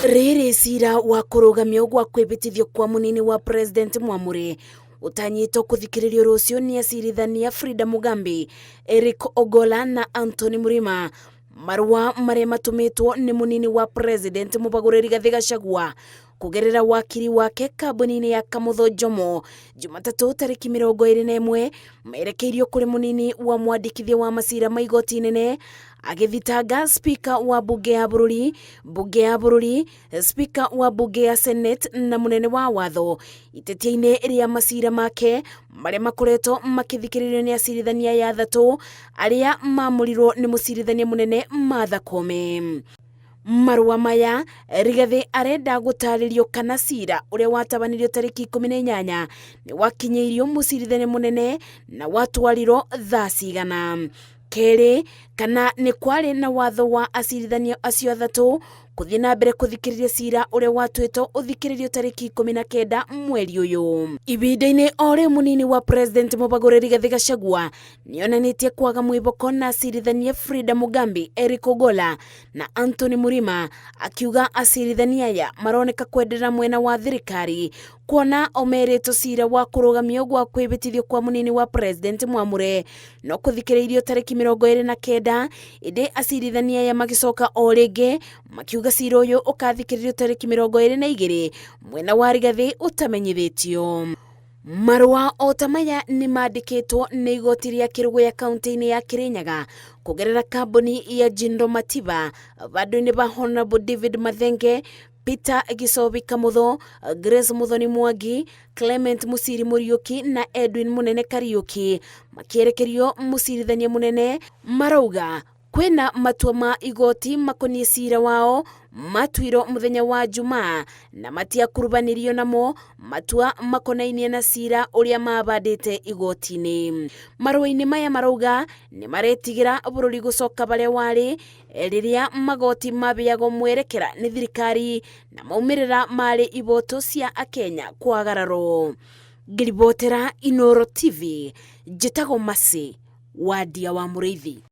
Riri cira wa kurugamio gwa kwibitithio kwa munini wa President Mwamuri utanyitwo kuthikiririo rucio ni acirithania Frida Mugambi, Eric Ogolla na Anthony Murima. Marua maria matumitwo ni munini wa President Mubagureri Rigathi Gachagua kugerera wakiri wake kambuni-ini ya Kamutho Jomo Jumatatu tariki 21 merekeirio kuri munini wa mwandikithia wa macira ma igoti inene agithitanga spika wa bunge ya bururi, spika wa bunge ya Senate na munene wa watho itetia-ini ria macira make maria makoretwo makithikiririo ni acirithania ya athatu aria mamurirwo ni mucirithania munene Martha Koome. Marua maya Rigathi arenda gutaririo kana cira uria watabanirio tariki 18 ni wakinyeirio mucirithania munene na watwarirwo thaa cigana. Keri kana ni kwari na watho wa acirithania acio athatu kuthii na mbere kuthikiriria cira uria watwitwo uthikiririo tariki 19 mweri uyu. Ibinda-ini ori munini wa President Mubagureri Rigathi Gachagua nionanitie kwaga mwiboko na acirithania Frida Mugambi, Eric Ogolla na Anthony Murima, akiuga acirithania aya maroneka kwenderera mwena wa thirikari kuona omeretwo cira wa kurugamio gwa kwibitithio kwa munini wa President Mwamuri no kuthikiririo tariki 29 indi acirithania aya magicoka o ringi makiuga cira uyu ukathikiririo tariki 22 mwena wa Rigathi utamenyithitio. Marua otamaya ni mandikitwo ni igoti ria Kirugu ya kaunti-ini ya Kirinyaga kugerera kambuni ya Jindo Matiba vandu-ini va Honorable David Mathenge, Peter Gisobi Kamutho, Grace Muthoni Mwangi, Clement Musiri Muriuki na Edwin Munene Kariuki makierekerio mucirithania munene. Marauga kwina matua ma igoti makonie cira wao matuiro muthenya wa Jumaa na matiakurubanirio namo matua makonainie na cira uria mabandite igoti-ini. Marua-ini maya marauga ni maretigira bururi gucoka baria wari riria magoti mabiago mwerekera ni thirikari na maumirira mari iboto cia Akenya kwagararo. Ngiribotera Inooro TV, njitagwo Masi Wadia wa Muriithi.